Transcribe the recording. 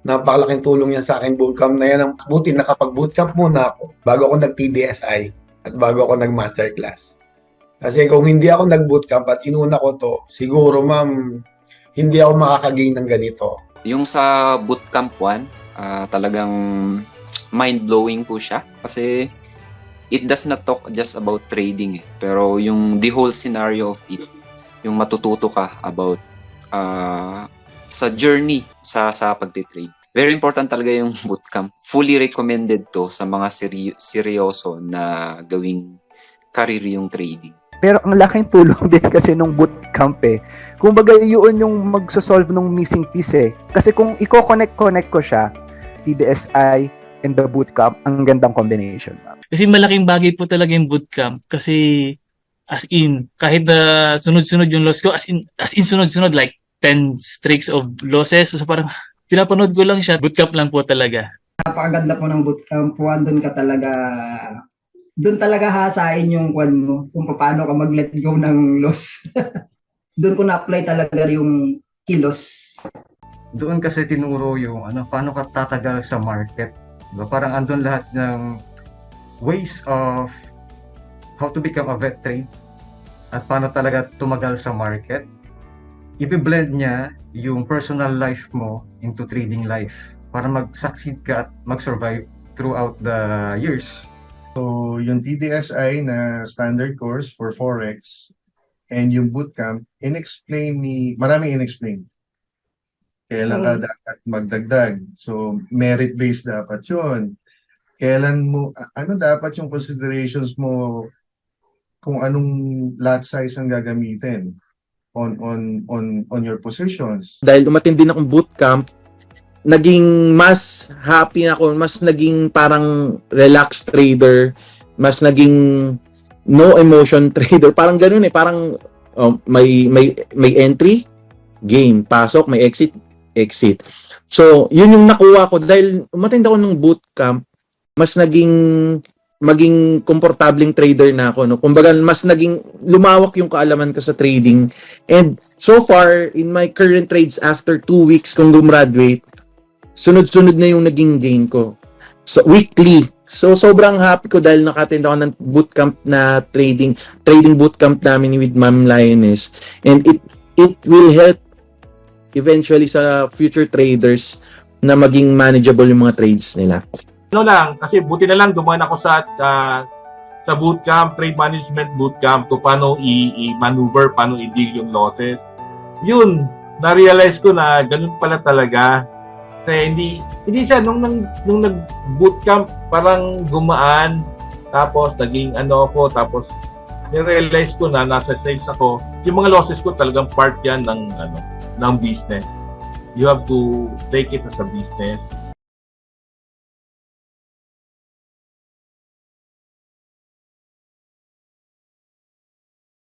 napakalaking tulong yan sa akin bootcamp na yan. Buti nakapag-bootcamp muna ako bago ako nag-TDSI at bago ako nag-masterclass. Kasi kung hindi ako nag-bootcamp at inuna ko to, siguro ma'am, hindi ako makakagain ng ganito. Yung sa bootcamp 1, talagang mind-blowing po siya. Kasi it does not talk just about trading. Pero yung the whole scenario of it, yung matututo ka about sa journey sa pagtitrade. Very important talaga yung bootcamp. Fully recommended to sa mga seryoso na gawing career yung trading. Pero ang laking tulong din kasi nung bootcamp eh. Kumbaga yun yung magsosolve nung missing piece eh. Kasi kung i-connect ko siya, TDSI and the bootcamp, ang gandang combination. Kasi malaking bagay po talaga yung bootcamp. Kasi as in, kahit na sunod-sunod yung loss ko, as in sunod-sunod, like 10 streaks of losses. So parang pinapanood ko lang siya. Bootcamp lang po talaga. Napakaganda po ng bootcamp. Doon talaga hasain yung kwan mo kung paano ka mag-let go ng loss. Doon ko na-apply talaga yung kilos. Doon kasi tinuro yung paano ka tatagal sa market. Diba? Parang andun lahat ng ways of how to become a vet trade at paano talaga tumagal sa market. I-blend niya yung personal life mo into trading life para mag-succeed ka at mag-survive throughout the years. So, yung TDSI na standard course for Forex and yung bootcamp, maraming in-explain. Kailan ka dapat magdagdag. So, merit-based dapat yun. Ano dapat yung considerations mo kung anong lot size ang gagamitin on your positions. Dahil umattend din akong bootcamp, naging mas happy ako, mas naging parang relaxed trader, mas naging no emotion trader, parang ganoon eh, parang may entry, game, pasok, may exit. So, yun yung nakuha ko dahil umattend ako ng bootcamp, mas maging komportableng trader na ako, no? Kumbaga, mas naging lumawak yung kaalaman ko sa trading. And so far, in my current trades after 2 weeks kung gumraduate, sunod-sunod na yung naging gain ko. So, weekly. So, sobrang happy ko dahil naka-attend ako ng bootcamp na trading bootcamp namin with Ma'am Lioness. And it will help eventually sa future traders na maging manageable yung mga trades nila. Kasi buti na lang dumaan ako sa bootcamp, trade management bootcamp, kung paano i-maneuver, paano i-deal yung losses. Yun, na-realize ko na ganun pala talaga. Kasi hindi siya, nung nag-bootcamp, parang gumaan, tapos naging tapos ni-realize ko na nasa sales ako. Yung mga losses ko talagang part yan ng business. You have to take it as a business.